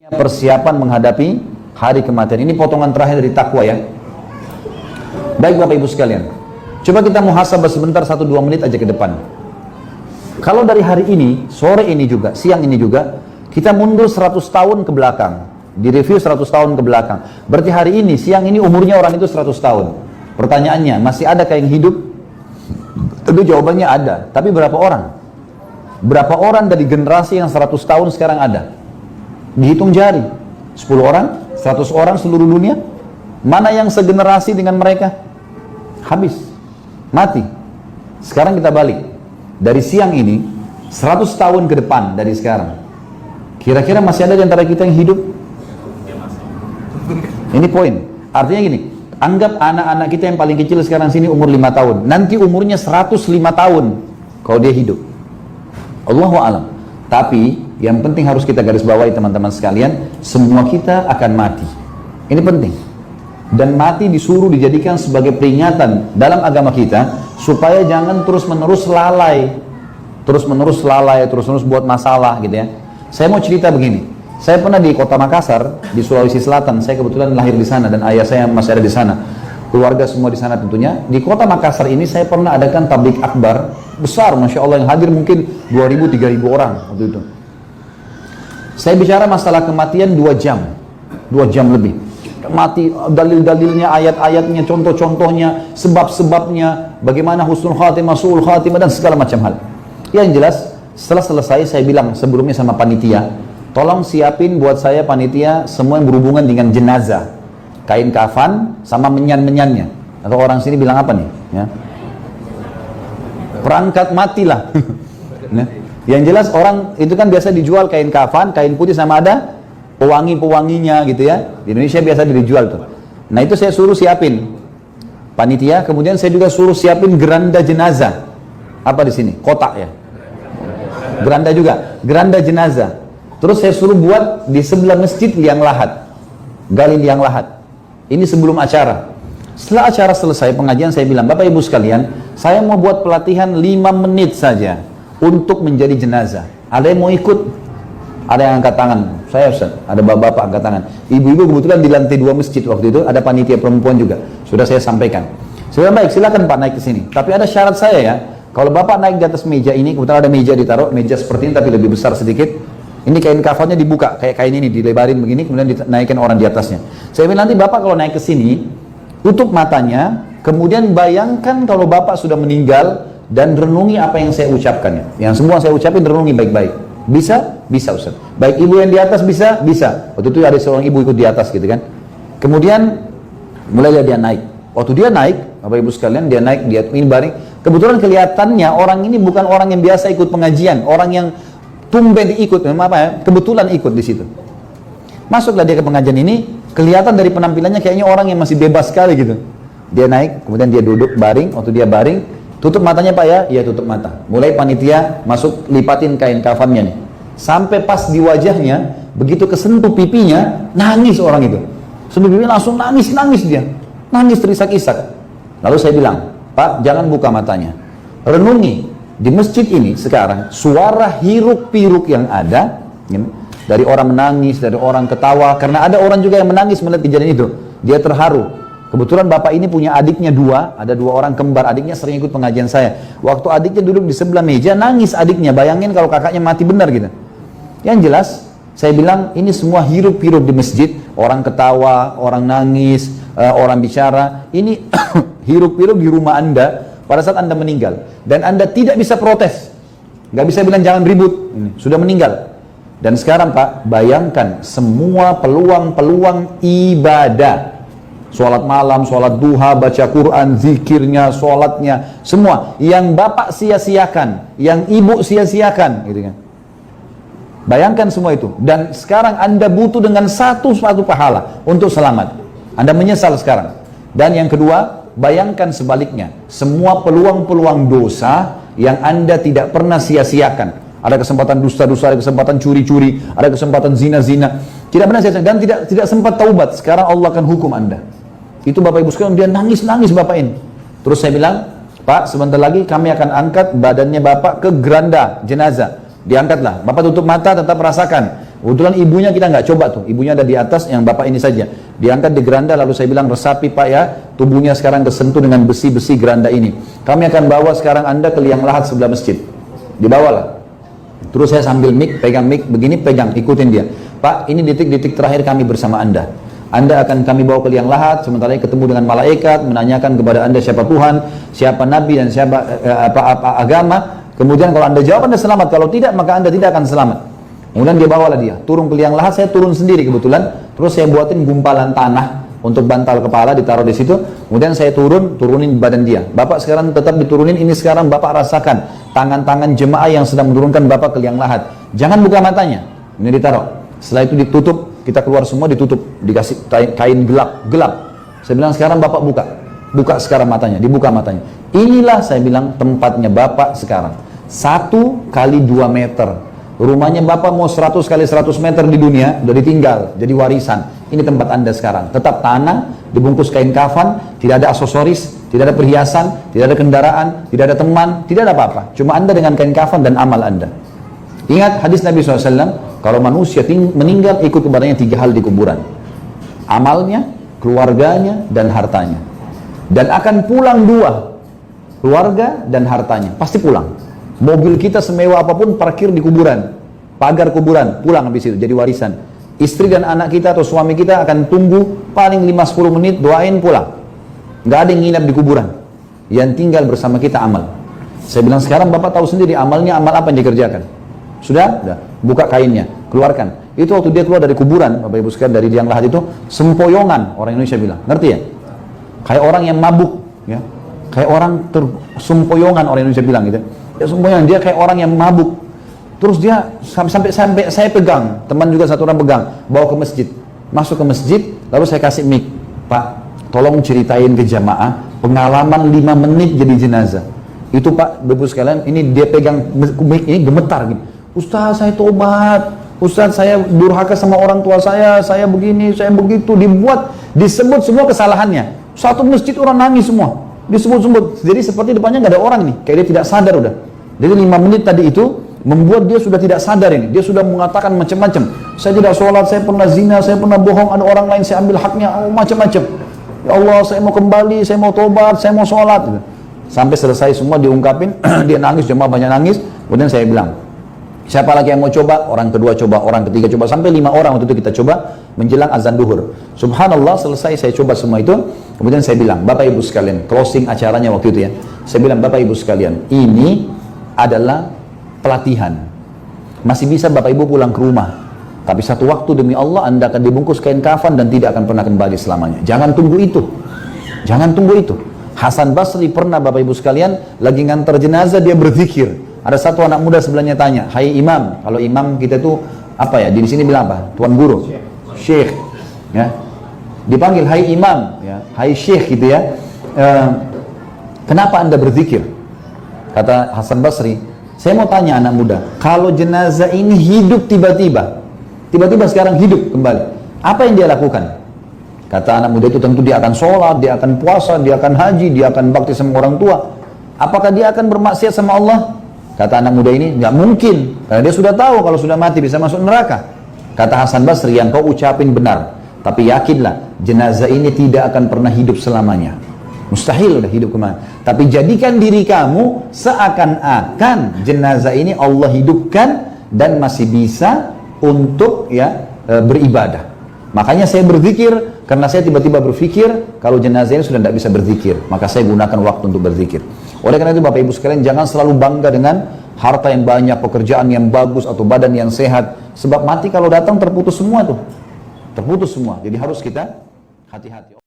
Persiapan menghadapi hari kematian. Ini potongan terakhir dari takwa ya. Baik Bapak Ibu sekalian, coba kita muhasabah sebentar 1-2 menit aja ke depan. Kalau dari hari ini, sore ini juga, siang ini juga, kita mundur 100 tahun ke belakang, di review 100 tahun ke belakang. Berarti hari ini, siang ini umurnya orang itu 100 tahun. Pertanyaannya, masih adakah yang hidup? Tentu jawabannya ada, tapi berapa orang? Berapa orang dari generasi yang 100 tahun sekarang ada? Dihitung jari, 10 orang, 100 orang seluruh dunia. Mana yang segenerasi dengan mereka? Habis, mati. Sekarang kita balik, dari siang ini 100 tahun ke depan dari sekarang, kira-kira masih ada di antara kita yang hidup? Ini poin. Artinya gini, anggap anak-anak kita yang paling kecil sekarang sini umur 5 tahun, nanti umurnya 105 tahun kalau dia hidup. Allahu a'lam. Tapi yang penting harus kita garis bawahi teman-teman sekalian, semua kita akan mati. Ini penting. Dan mati disuruh dijadikan sebagai peringatan dalam agama kita, supaya jangan terus-menerus lalai. Terus-menerus buat masalah gitu ya. Saya mau cerita begini. Saya pernah di kota Makassar, di Sulawesi Selatan. Saya kebetulan lahir di sana dan ayah saya masih ada di sana. Keluarga semua di sana tentunya. Di kota Makassar ini saya pernah adakan tablik akbar besar, Masya Allah, yang hadir mungkin 2.000-3.000 orang waktu itu. Saya bicara masalah kematian 2 jam lebih. Mati, dalil-dalilnya, ayat-ayatnya, contoh-contohnya, sebab-sebabnya, bagaimana husnul khatimah, su'ul khatimah, dan segala macam hal. Yang jelas, setelah selesai saya bilang sebelumnya sama panitia, tolong siapin buat saya panitia semua yang berhubungan dengan jenazah, kain kafan sama menyan-menyannya. Atau orang sini bilang apa nih? Ya. Perangkat matilah. Nah, yang jelas orang itu kan biasa dijual kain kafan, kain putih sama ada pewangi-pewanginya gitu ya. Di Indonesia biasa dijual tuh. Nah itu saya suruh siapin panitia, kemudian saya juga suruh siapin geranda jenazah. Apa di sini? Kotak ya. Geranda juga, geranda jenazah. Terus saya suruh buat di sebelah masjid liang lahat. Gali liang lahat. Ini sebelum acara. Setelah acara selesai pengajian, saya bilang, Bapak Ibu sekalian, saya mau buat pelatihan 5 menit saja untuk menjadi jenazah. Ada yang mau ikut? Ada yang angkat tangan. Saya Ustaz, ada bapak-bapak angkat tangan. Ibu-ibu kebetulan di lantai 2 masjid waktu itu, ada panitia perempuan juga. Sudah saya sampaikan. Saya bilang, baik, silakan Pak naik ke sini. Tapi ada syarat saya ya, kalau Bapak naik di atas meja ini, kebetulan ada meja ditaruh, meja seperti ini tapi lebih besar sedikit. Ini kain kafannya dibuka, kayak kain ini, dilebarin begini, kemudian dinaikkan orang di atasnya. Saya bilang, nanti Bapak kalau naik ke sini, tutup matanya, kemudian bayangkan kalau Bapak sudah meninggal dan renungi apa yang saya ucapkan. Yang semua saya ucapin renungi baik-baik. Bisa? Bisa Ustaz. Baik ibu yang di atas bisa? Bisa. Waktu itu ada seorang ibu ikut di atas gitu kan. Kemudian mulailah dia naik. Waktu dia naik, Bapak Ibu sekalian, dia naik, dia ini baring. Kebetulan kelihatannya orang ini bukan orang yang biasa ikut pengajian, orang yang tumben ikut, memang apa ya? Kebetulan ikut di situ. Masuklah dia ke pengajian ini, kelihatan dari penampilannya kayaknya orang yang masih bebas sekali gitu. Dia naik, kemudian dia duduk baring. Waktu dia baring, tutup matanya Pak ya? Iya tutup mata. Mulai panitia masuk lipatin kain kafannya nih. Sampai pas di wajahnya, begitu kesentuh pipinya, nangis orang itu. Sentuh pipinya langsung nangis dia. Nangis terisak-isak. Lalu saya bilang, Pak jangan buka matanya. Renungi, di masjid ini sekarang, suara hiruk-piruk yang ada, dari orang menangis, dari orang ketawa, karena ada orang juga yang menangis melihat kejadian itu. Dia terharu. Kebetulan bapak ini punya adiknya 2, ada 2 orang kembar, adiknya sering ikut pengajian saya. Waktu adiknya duduk di sebelah meja, nangis adiknya, bayangin kalau kakaknya mati benar gitu. Yang jelas, saya bilang ini semua hiruk-piruk di masjid, orang ketawa, orang nangis, orang bicara, ini hiruk-piruk di rumah Anda pada saat Anda meninggal. Dan Anda tidak bisa protes, nggak bisa bilang jangan ribut, ini, sudah meninggal. Dan sekarang Pak, bayangkan semua peluang-peluang ibadah. Sholat malam, sholat duha, baca Quran, zikirnya, sholatnya, semua yang Bapak sia-siakan, yang Ibu sia-siakan, gitu kan. Bayangkan semua itu. Dan sekarang Anda butuh dengan satu pahala untuk selamat. Anda menyesal sekarang. Dan yang kedua, bayangkan sebaliknya. Semua peluang-peluang dosa yang Anda tidak pernah sia-siakan. Ada kesempatan dusta-dusta, ada kesempatan curi-curi, ada kesempatan zina-zina. Tidak pernah sia-siakan dan tidak sempat taubat. Sekarang Allah akan hukum Anda. Itu Bapak Ibu sekalian, dia nangis-nangis Bapak ini. Terus saya bilang, Pak sebentar lagi kami akan angkat badannya Bapak ke geranda jenazah. Diangkatlah, Bapak tutup mata tetap rasakan. Kebetulan ibunya kita nggak coba tuh, ibunya ada di atas, yang bapak ini saja. Diangkat di geranda, lalu saya bilang, resapi pak ya, tubuhnya sekarang kesentuh dengan besi-besi geranda ini. Kami akan bawa sekarang anda ke liang lahat sebelah masjid. Dibawalah. Terus saya sambil pegang mic, begini pegang, ikutin dia. Pak, ini detik-detik terakhir kami bersama anda. Anda akan kami bawa ke liang lahat, sementara ketemu dengan malaikat, menanyakan kepada anda siapa Tuhan, siapa Nabi, dan siapa apa agama. Kemudian kalau anda jawab, anda selamat. Kalau tidak, maka anda tidak akan selamat. Kemudian dia bawalah dia, turun ke liang lahat, saya turun sendiri kebetulan. Terus saya buatin gumpalan tanah untuk bantal kepala, ditaruh di situ. Kemudian saya turunin badan dia. Bapak sekarang tetap diturunin, ini sekarang bapak rasakan tangan-tangan jemaah yang sedang menurunkan bapak ke liang lahat. Jangan buka matanya, ini ditaruh. Setelah itu ditutup, kita keluar semua ditutup, dikasih kain gelap. Saya bilang sekarang bapak buka sekarang matanya, dibuka matanya. Inilah saya bilang tempatnya bapak sekarang. 1 kali 2 meter. Rumahnya bapak mau 100 kali 100 meter di dunia, udah ditinggal, jadi warisan. Ini tempat anda sekarang. Tetap tanah, dibungkus kain kafan, tidak ada aksesoris, tidak ada perhiasan, tidak ada kendaraan, tidak ada teman, tidak ada apa-apa. Cuma anda dengan kain kafan dan amal anda. Ingat hadis Nabi SAW, kalau manusia meninggal ikut kepadanya 3 hal di kuburan. Amalnya, keluarganya, dan hartanya. Dan akan pulang 2, keluarga dan hartanya. Pasti pulang. Mobil kita semewah apapun parkir di kuburan, pagar kuburan, pulang habis itu jadi warisan. Istri dan anak kita atau suami kita akan tunggu paling 5-10 menit, doain pulang. Nggak ada yang nginap di kuburan. Yang tinggal bersama kita amal. Saya bilang sekarang bapak tahu sendiri amalnya, amal apa yang dikerjakan. Sudah? Buka kainnya, keluarkan. Itu waktu dia keluar dari kuburan, bapak ibu sekalian, dari liang lahat itu, sempoyongan, orang Indonesia bilang. Ngerti ya? Kayak orang yang mabuk, ya. Kayak orang sempoyongan, orang Indonesia bilang gitu. Ya, semuanya dia kayak orang yang mabuk. Terus dia sampai saya pegang, teman juga satu orang pegang, bawa ke masjid. Masuk ke masjid, lalu saya kasih mic. Pak, tolong ceritain ke jamaah pengalaman 5 menit jadi jenazah. Itu Pak, Bapak sekalian, ini dia pegang mic ini gemetar gitu. Ustaz, saya tobat. Ustaz, saya durhaka sama orang tua saya begini, saya begitu, disebut semua kesalahannya. Satu masjid orang nangis semua. Disebut-sebut, jadi seperti depannya nggak ada orang nih, kayak dia tidak sadar udah. Jadi 5 menit tadi itu membuat dia sudah tidak sadar ini, dia sudah mengatakan macam-macam. Saya tidak sholat, saya pernah zina, saya pernah bohong, ada orang lain saya ambil haknya, macam-macam. Ya Allah, saya mau kembali, saya mau tobat, saya mau sholat. Gitu. Sampai selesai semua diungkapin, dia nangis, jemaah banyak nangis. Kemudian saya bilang, siapa lagi yang mau coba? Orang kedua coba, orang ketiga coba, sampai 5 orang waktu itu kita coba menjelang azan duhur. Subhanallah, selesai saya coba semua itu. Kemudian saya bilang, Bapak Ibu sekalian, closing acaranya waktu itu ya. Saya bilang, Bapak Ibu sekalian, ini adalah pelatihan. Masih bisa Bapak Ibu pulang ke rumah. Tapi satu waktu demi Allah Anda akan dibungkus kain kafan dan tidak akan pernah kembali selamanya. Jangan tunggu itu. Jangan tunggu itu. Hasan Basri pernah Bapak Ibu sekalian lagi ngantar jenazah dia berzikir. Ada satu anak muda sebelahnya tanya, "Hai imam." Kalau imam kita tuh apa ya? Di sini bilang apa? Tuan guru. Syekh. Ya. Dipanggil hai imam, ya, hai syekh gitu ya. Kenapa anda berzikir? Kata Hasan Basri, saya mau tanya anak muda, kalau jenazah ini hidup tiba-tiba sekarang hidup kembali, apa yang dia lakukan? Kata anak muda itu tentu dia akan sholat, dia akan puasa, dia akan haji, dia akan bakti sama orang tua. Apakah dia akan bermaksiat sama Allah? Kata anak muda ini, nggak mungkin, karena dia sudah tahu kalau sudah mati bisa masuk neraka. Kata Hasan Basri, yang kau ucapin benar, tapi yakinlah jenazah ini tidak akan pernah hidup selamanya. Mustahil udah hidup kemana. Tapi jadikan diri kamu seakan-akan jenazah ini Allah hidupkan dan masih bisa untuk beribadah. Makanya saya berzikir, karena saya tiba-tiba berpikir kalau jenazah ini sudah tidak bisa berzikir, maka saya gunakan waktu untuk berzikir. Oleh karena itu Bapak Ibu sekalian, jangan selalu bangga dengan harta yang banyak, pekerjaan yang bagus atau badan yang sehat. Sebab mati kalau datang terputus semua tuh. Terputus semua. Jadi harus kita hati-hati.